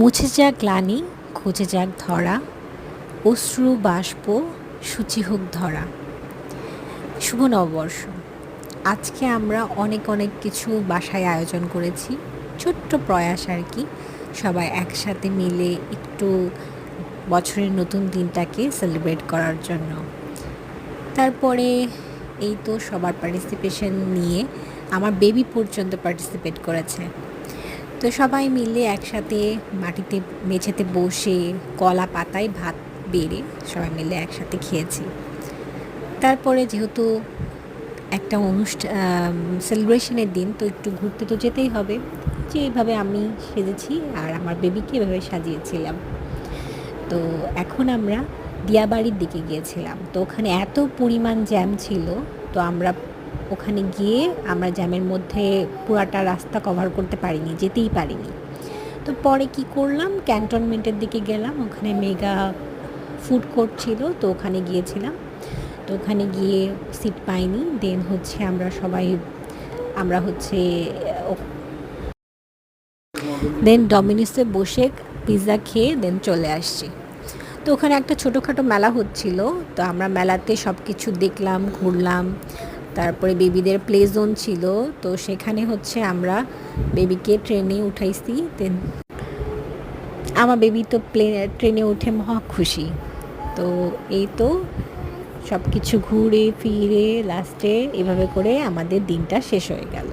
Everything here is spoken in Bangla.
মুছে যাক গ্লানি, ঘুচে যাক ধরা, অশ্রু বাষ্প সূচি হোক ধরা। শুভ নববর্ষ। আজকে আমরা অনেক অনেক কিছু বাসায় আয়োজন করেছি, ছোট্ট প্রয়াস আর কি, সবাই একসাথে মিলে একটু বছরের নতুন দিনটাকে সেলিব্রেট করার জন্য। তারপরে এই তো সবার পার্টিসিপেশন নিয়ে আমার বেবি পর্যন্ত পার্টিসিপেট করেছে। তো সবাই মিলে একসাথে মাটিতে মেঝেতে বসে কলা পাতায় ভাত বেড়ে সবাই মিলে একসাথে খেয়েছি। তারপরে যেহেতু একটা সেলিব্রেশনের দিন, তো একটু ঘুরতে তো যেতেই হবে, যে এইভাবে আমি সেজেছি আর আমার বেবিকে এভাবে সাজিয়েছিলাম। তো এখন আমরা দিয়াবাড়ির দিকে গিয়েছিলাম, তো ওখানে এত পরিমাণ জ্যাম ছিল, তো আমরা ওখানে গিয়ে আমরা জ্যামের মধ্যে পুরাটা রাস্তা কভার করতে পারিনি, যেতেই পারিনি। তো পরে কি করলাম, ক্যান্টনমেন্টের দিকে গেলাম, ওখানে মেগা ফুড কোর্ট ছিল, তো ওখানে গিয়েছিলাম। তো ওখানে গিয়ে সিট পাইনি, দেন হচ্ছে আমরা দেন ডমিনোসে বসে পিৎজা খেয়ে দেন চলে আসছি। তো ওখানে একটা ছোটোখাটো মেলা হচ্ছিল, তো আমরা মেলাতে সব কিছু দেখলাম, ঘুরলাম। তারপরে বেবিদের প্লে জোন ছিল, তো সেখানে হচ্ছে আমরা বেবিকে ট্রেনে উঠাইছি। দেন আমার বেবি তো ট্রেনে উঠে মহা খুশি। তো এই তো সব কিছু ঘুরে ফিরে লাস্টে এভাবে করে আমাদের দিনটা শেষ হয়ে গেল।